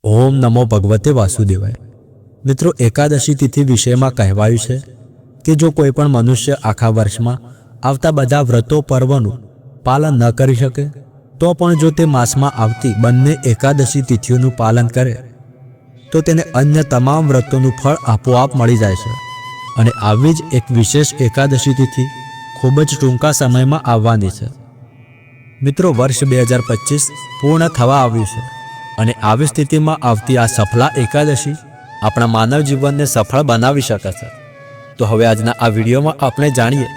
ओम नमो भगवते वासुदेवाय। मित्रों, एकादशी तिथि विषय में कहेवायुं छे कि जो कोईपण मनुष्य आखा वर्ष में आवता बधा व्रतों पर्वों पालन न करी शके तो पण जो ते मास में आवती बंने एकादशी तिथिओनुं पालन करे तो तेने अन्य तमाम व्रतों फल आपोआप मळी जाय छे। अने आवी ज एक विशेष एकादशी तिथि खूब ज टूंका समय में आववानी छे। मित्रों, वर्ष 2025 पूर्ण थवा आव्युं छे અને આવી સ્થિતિમાં આવતી આ સફળા એકાદશી આપણા માનવ જીવનને સફળ બનાવી શકે છે। તો હવે આજના આ વિડીયોમાં આપણે જાણીએ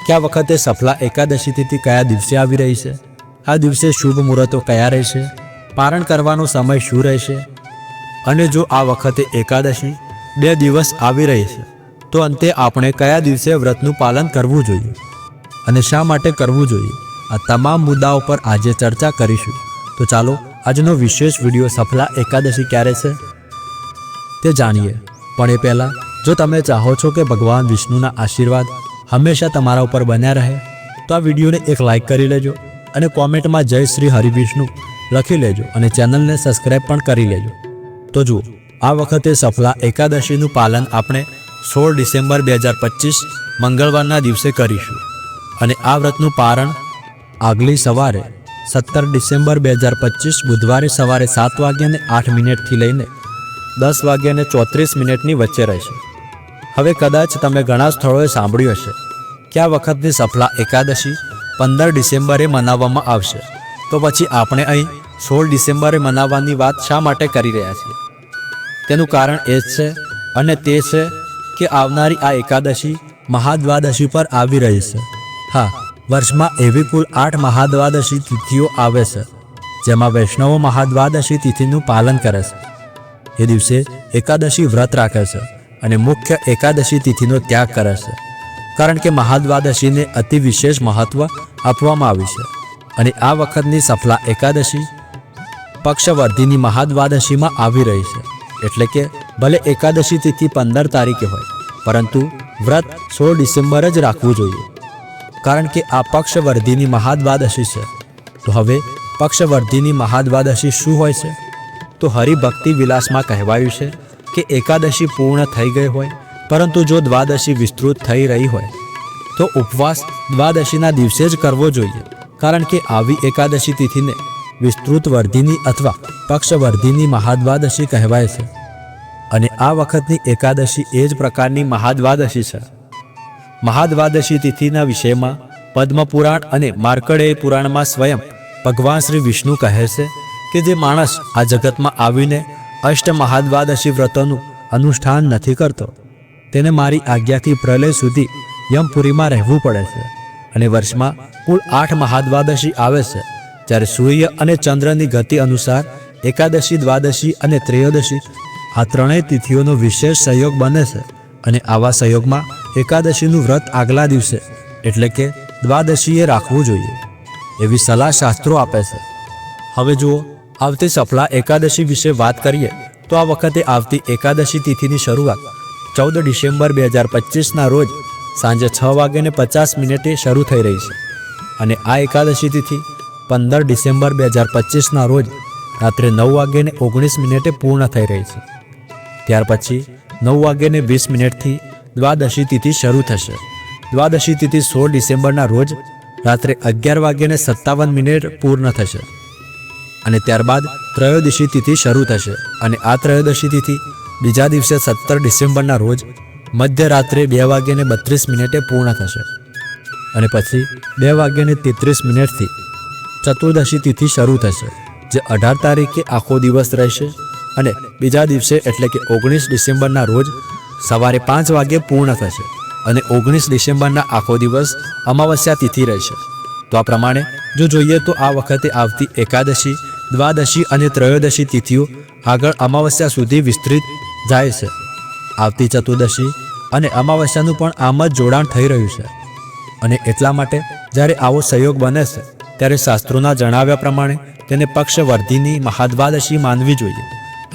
કે આ વખતે સફળા એકાદશી તિથિ કયા દિવસે આવી રહી છે, આ દિવસે શુભ મુહૂર્તો કયા રહેશે, પારણ કરવાનો સમય શું રહેશે અને જો આ વખતે એકાદશી 2 દિવસ આવી રહી છે તો અંતે આપણે કયા દિવસે વ્રતનું પાલન કરવું જોઈએ અને શા માટે કરવું જોઈએ, આ તમામ મુદ્દાઓ પર આજે ચર્ચા કરીશું। તો ચાલો આજનો વિશેષ વિડીયો સફળા એકાદશી ક્યારે છે તે જાણીએ। પણ એ પહેલાં જો તમે ચાહો છો કે ભગવાન વિષ્ણુના આશીર્વાદ હંમેશા તમારા ઉપર બન્યા રહે તો આ વિડીયોને એક લાઇક કરી લેજો અને કોમેન્ટમાં જય શ્રી હરિવિષ્ણુ લખી લેજો અને ચેનલને સબસ્ક્રાઈબ પણ કરી લેજો। તો જુઓ, આ વખતે સફળા એકાદશીનું પાલન આપણે 16 ડિસેમ્બર 2025 મંગળવારના દિવસે કરીશું અને આ વ્રતનું પારણ આગલી સવારે 17 ડિસેમ્બર 2025 બુધવારે સવારે 7:08 થી લઈને 10:34 વચ્ચે રહેશે। હવે કદાચ તમે ઘણા સ્થળોએ સાંભળ્યું હશે કે આ વખતની સફળા એકાદશી 15 ડિસેમ્બરે મનાવવામાં આવશે, તો પછી આપણે અહીં 16 ડિસેમ્બરે મનાવવાની વાત શા માટે કરી રહ્યા છીએ? તેનું કારણ એ જ છે અને તે છે કે આવનારી આ એકાદશી મહાદ્વાદશી પર આવી રહી છે। હા, વર્ષમાં એવી કુલ 8 મહાદ્વાદશી તિથિઓ આવે છે જેમાં વૈષ્ણવો મહાદ્વાદશી તિથિનું પાલન કરે છે। એ દિવસે એકાદશી વ્રત રાખે છે અને મુખ્ય એકાદશી તિથિનો ત્યાગ કરે છે, કારણ કે મહાદ્વાદશીને અતિ વિશેષ મહત્વ આપવામાં આવ્યું છે। અને આ વખતની સફળા એકાદશી પક્ષવર્ધીની મહાદ્વાદશીમાં આવી રહી છે, એટલે કે ભલે એકાદશી તિથિ 15 તારીખે હોય પરંતુ વ્રત 16 ડિસેમ્બર જ રાખવું જોઈએ, કારણ કે આ પક્ષવર્ધીની મહાદ્વાદશી છે। તો હવે પક્ષવર્ધીની મહાદ્વાદશી શું હોય છે? તો હરિભક્તિ વિલાસમાં કહેવાયું છે કે એકાદશી પૂર્ણ થઈ ગઈ હોય પરંતુ જો દ્વાદશી વિસ્તૃત થઈ રહી હોય તો ઉપવાસ દ્વાદશીના દિવસે જ કરવો જોઈએ, કારણ કે આવી એકાદશી તિથિને વિસ્તૃત વર્ધિની અથવા પક્ષવર્ધીની મહાદ્વાદશી કહેવાય છે। અને આ વખતની એકાદશી એ જ પ્રકારની મહાદ્વાદશી છે। મહાદ્વાદશી તિથિના વિષયમાં પદ્મપુરાણ અને માર્કંડેય પુરાણમાં સ્વયં ભગવાન શ્રી વિષ્ણુ કહે છે કે જે માણસ આ જગતમાં આવીને અષ્ટ મહાદ્વાદશી વ્રતોનું અનુષ્ઠાન નથી કરતો તેને મારી આજ્ઞાથી પ્રલય સુધી યમપુરીમાં રહેવું પડે છે। અને વર્ષમાં કુલ 8 મહાદ્વાદશી આવે છે, જ્યારે સૂર્ય અને ચંદ્રની ગતિ અનુસાર એકાદશી, દ્વાદશી અને ત્રયોદશી આ ત્રણેય તિથિઓનો વિશેષ સહયોગ બને છે। અને આવા સહયોગમાં એકાદશીનું વ્રત આગલા દિવસે એટલે કે દ્વાદશીએ રાખવું જોઈએ એવી સલાહ શાસ્ત્રો આપે છે। હવે જુઓ, આવતી સફળા એકાદશી વિશે વાત કરીએ તો આ વખતે આવતી એકાદશી તિથિની શરૂઆત 14 ડિસેમ્બર 2025ના રોજ સાંજે 6:50 શરૂ થઈ રહી છે અને આ એકાદશી તિથિ 15 ડિસેમ્બર 2025ના રોજ રાત્રે 9:19 પૂર્ણ થઈ રહી છે। ત્યાર પછી 9:20 થી દ્વાદશી તિથિ શરૂ થશે। દ્વાદશી તિથિ 16 ડિસેમ્બરના રોજ રાત્રે 11:57 પૂર્ણ થશે અને ત્યારબાદ ત્રયોદશી તિથિ શરૂ થશે અને આ ત્રયોદશી તિથિ બીજા દિવસે 17 ડિસેમ્બરના રોજ મધ્યરાત્રે 2:32 પૂર્ણ થશે અને પછી 2:33 થી ચતુર્દશી તિથિ શરૂ થશે, જે 18 તારીખે આખો દિવસ રહેશે અને બીજા દિવસે એટલે કે 19 ડિસેમ્બરના રોજ સવારે 5 વાગે પૂર્ણ થશે અને 19 ડિસેમ્બરના આખો દિવસ અમાવસ્યા તિથિ રહેશે। તો આ પ્રમાણે જો જોઈએ તો આ વખતે આવતી એકાદશી, દ્વાદશી અને ત્રયોદશી તિથિઓ આગળ અમાવસ્યા સુધી વિસ્તૃત જાય છે। આવતી ચતુર્દશી અને અમાવસ્યાનું પણ આમ જ જોડાણ થઈ રહ્યું છે અને એટલા માટે જ્યારે આવો સંયોગ બને છે ત્યારે શાસ્ત્રોના જણાવ્યા પ્રમાણે તેને પક્ષવર્ધીની મહાદ્વાદશી માનવી જોઈએ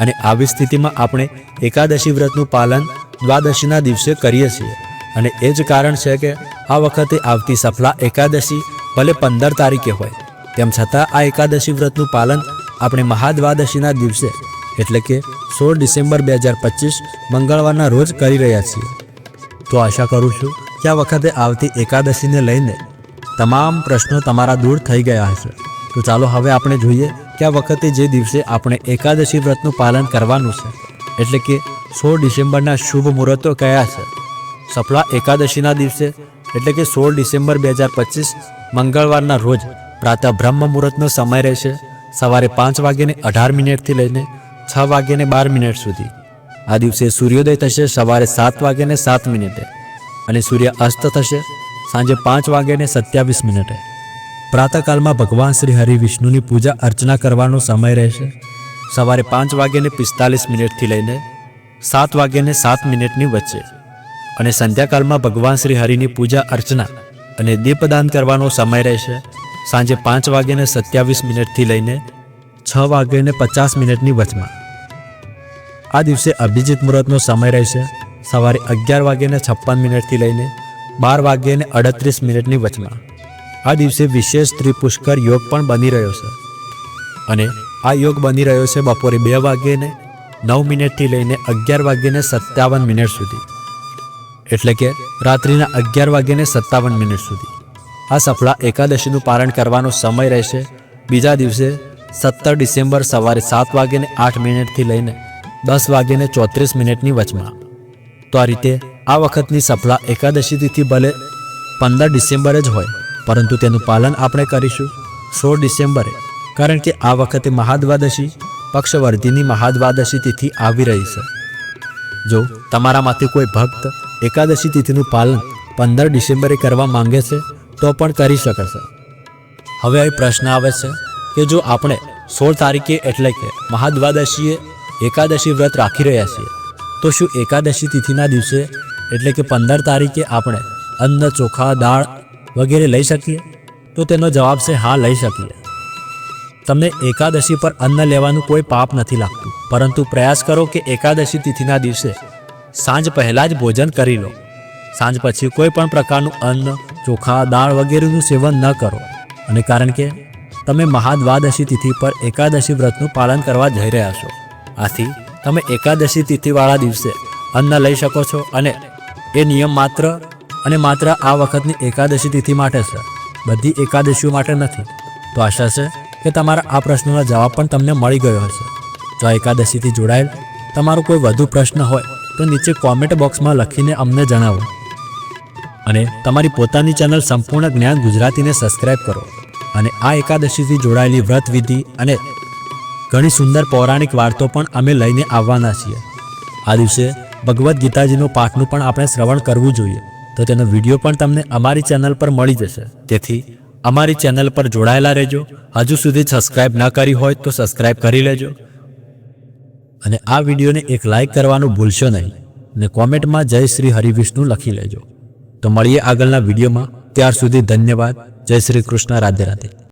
અને આવી સ્થિતિમાં આપણે એકાદશી વ્રતનું પાલન દ્વાદશીના દિવસે કરીએ છીએ અને એ જ કારણ છે કે આ વખતે આવતી સફળા એકાદશી ભલે 15 તારીખે હોય તેમ છતાં આ એકાદશી વ્રતનું પાલન આપણે મહાદ્વાદશીના દિવસે એટલે કે 16 ડિસેમ્બર 2025 મંગળવારના રોજ કરી રહ્યા છીએ. તો આશા કરું છું કે આ વખતે આવતી એકાદશીને લઈને તમામ પ્રશ્નો તમારા દૂર થઈ ગયા હશે. તો ચાલો હવે આપણે જોઈએ કે આ વખતે જે દિવસે આપણે એકાદશી વ્રતનું પાલન કરવાનું છે, એટલે કે 16 ડિસેમ્બરના શુભ મુહૂર્તો કયા છે. સફલા એકાદશીના દિવસે એટલે કે 16 ડિસેમ્બર 2025 મંગળવારના રોજ પ્રાતઃ બ્રહ્મ મુહૂર્તનો સમય રહેશે સવારે 5:18 લઈને 6:12 સુધી. આ દિવસે સૂર્યોદય થશે સવારે 7:07 અને સૂર્ય અસ્ત થશે સાંજે 5:27. પ્રાતઃકાળમાં ભગવાન શ્રી હરિ વિષ્ણુની પૂજા અર્ચના કરવાનો સમય રહેશે સવારે 5:45 લઈને 7:07 વચ્ચે. અને સંધ્યાકાળમાં ભગવાન શ્રી હરિની પૂજા અર્ચના અને દીપદાન કરવાનો સમય રહેશે સાંજે 5:27 લઈને 6:50 વચમાં. આ દિવસે અભિજીત મુહૂર્તનો સમય રહેશે સવારે 11:56 લઈને 12:38 વચમાં. આ દિવસે વિશેષ સ્ત્રી પુષ્કર યોગ પણ બની રહ્યો છે અને આ યોગ બની રહ્યો છે બપોરે 2:09 લઈને 11:57 સુધી, એટલે કે રાત્રિના 11:57 સુધી. આ સફળા એકાદશીનું પારણ કરવાનો સમય રહેશે બીજા દિવસે 17 ડિસેમ્બર સવારે 7:08 લઈને 10:34 વચમાં. તો આ રીતે આ વખતની સફળા એકાદશી તિથિ ભલે 15 ડિસેમ્બરે જ હોય, પરંતુ તેનું પાલન આપણે કરીશું 16 ડિસેમ્બરે, કારણ કે આ વખતે મહાદ્વાદશી પક્ષવર્ધીની મહાદ્વાદશી તિથિ આવી રહી છે. જો તમારામાંથી કોઈ ભક્ત એકાદશી તિથિનું પાલન 15 ડિસેમ્બરે કરવા માંગે છે તો પણ કરી શકે છે. હવે અહીં પ્રશ્ન આવે છે કે જો આપણે 16 તારીખે એટલે કે મહાદ્વાદશીએ એકાદશી વ્રત રાખી રહ્યા છીએ, તો શું એકાદશી તિથિના દિવસે એટલે કે 15 તારીખે આપણે અન્ન, ચોખા, દાળ વગેરે લઈ શકીએ? તો તેનો જવાબ છે હા, લઈ શકીએ. તમને એકાદશી પર અન્ન લેવાનું કોઈ પાપ નથી લાગતું, પરંતુ પ્રયાસ કરો કે એકાદશી તિથિના દિવસે સાંજ પહેલાં જ ભોજન કરી લો. સાંજ પછી કોઈ પણ પ્રકારનું અન્ન, ચોખા, દાળ વગેરેનું સેવન ન કરો. અને કારણ કે તમે મહાદ્વાદશી તિથિ પર એકાદશી વ્રતનું પાલન કરવા જઈ રહ્યા છો, આથી તમે એકાદશી તિથિવાળા દિવસે અન્ન લઈ શકો છો. અને એ નિયમ માત્ર અને માત્ર આ વખતની એકાદશી તિથિ માટે છે, બધી એકાદશીઓ માટે નથી. તો આશા છે કે તમારા આ પ્રશ્નોના જવાબ પણ તમને મળી ગયો હશે. જો આ એકાદશીથી જોડાયેલ તમારો કોઈ વધુ પ્રશ્ન હોય તો નીચે કોમેન્ટ બોક્સમાં લખીને અમને જણાવો. અને તમારી પોતાની ચેનલ સંપૂર્ણ જ્ઞાન ગુજરાતીને સબસ્ક્રાઈબ કરો. અને આ એકાદશીથી જોડાયેલી વ્રત વિધિ અને ઘણી સુંદર પૌરાણિક વાર્તો પણ અમે લઈને આવવાના છીએ. આ દિવસે ભગવદ્ ગીતાજીનો પાઠનું પણ આપણે શ્રવણ કરવું જોઈએ, તો તેનો વિડીયો પણ તમને અમારી ચેનલ પર મળી જશે. તેથી અમારી ચેનલ પર જોડાયેલા રહેજો. હજુ સુધી સબસ્ક્રાઈબ ન કરી હોય તો સબસ્ક્રાઈબ કરી લેજો. અને આ વિડીયોને એક લાઈક કરવાનું ભૂલશો નહીં. અને કોમેન્ટમાં જય શ્રી હરિવિષ્ણુ લખી લેજો. તો મળીએ આગળના વિડીયોમાં. ત્યાર સુધી ધન્યવાદ. જય શ્રી કૃષ્ણ. રાધે રાધે.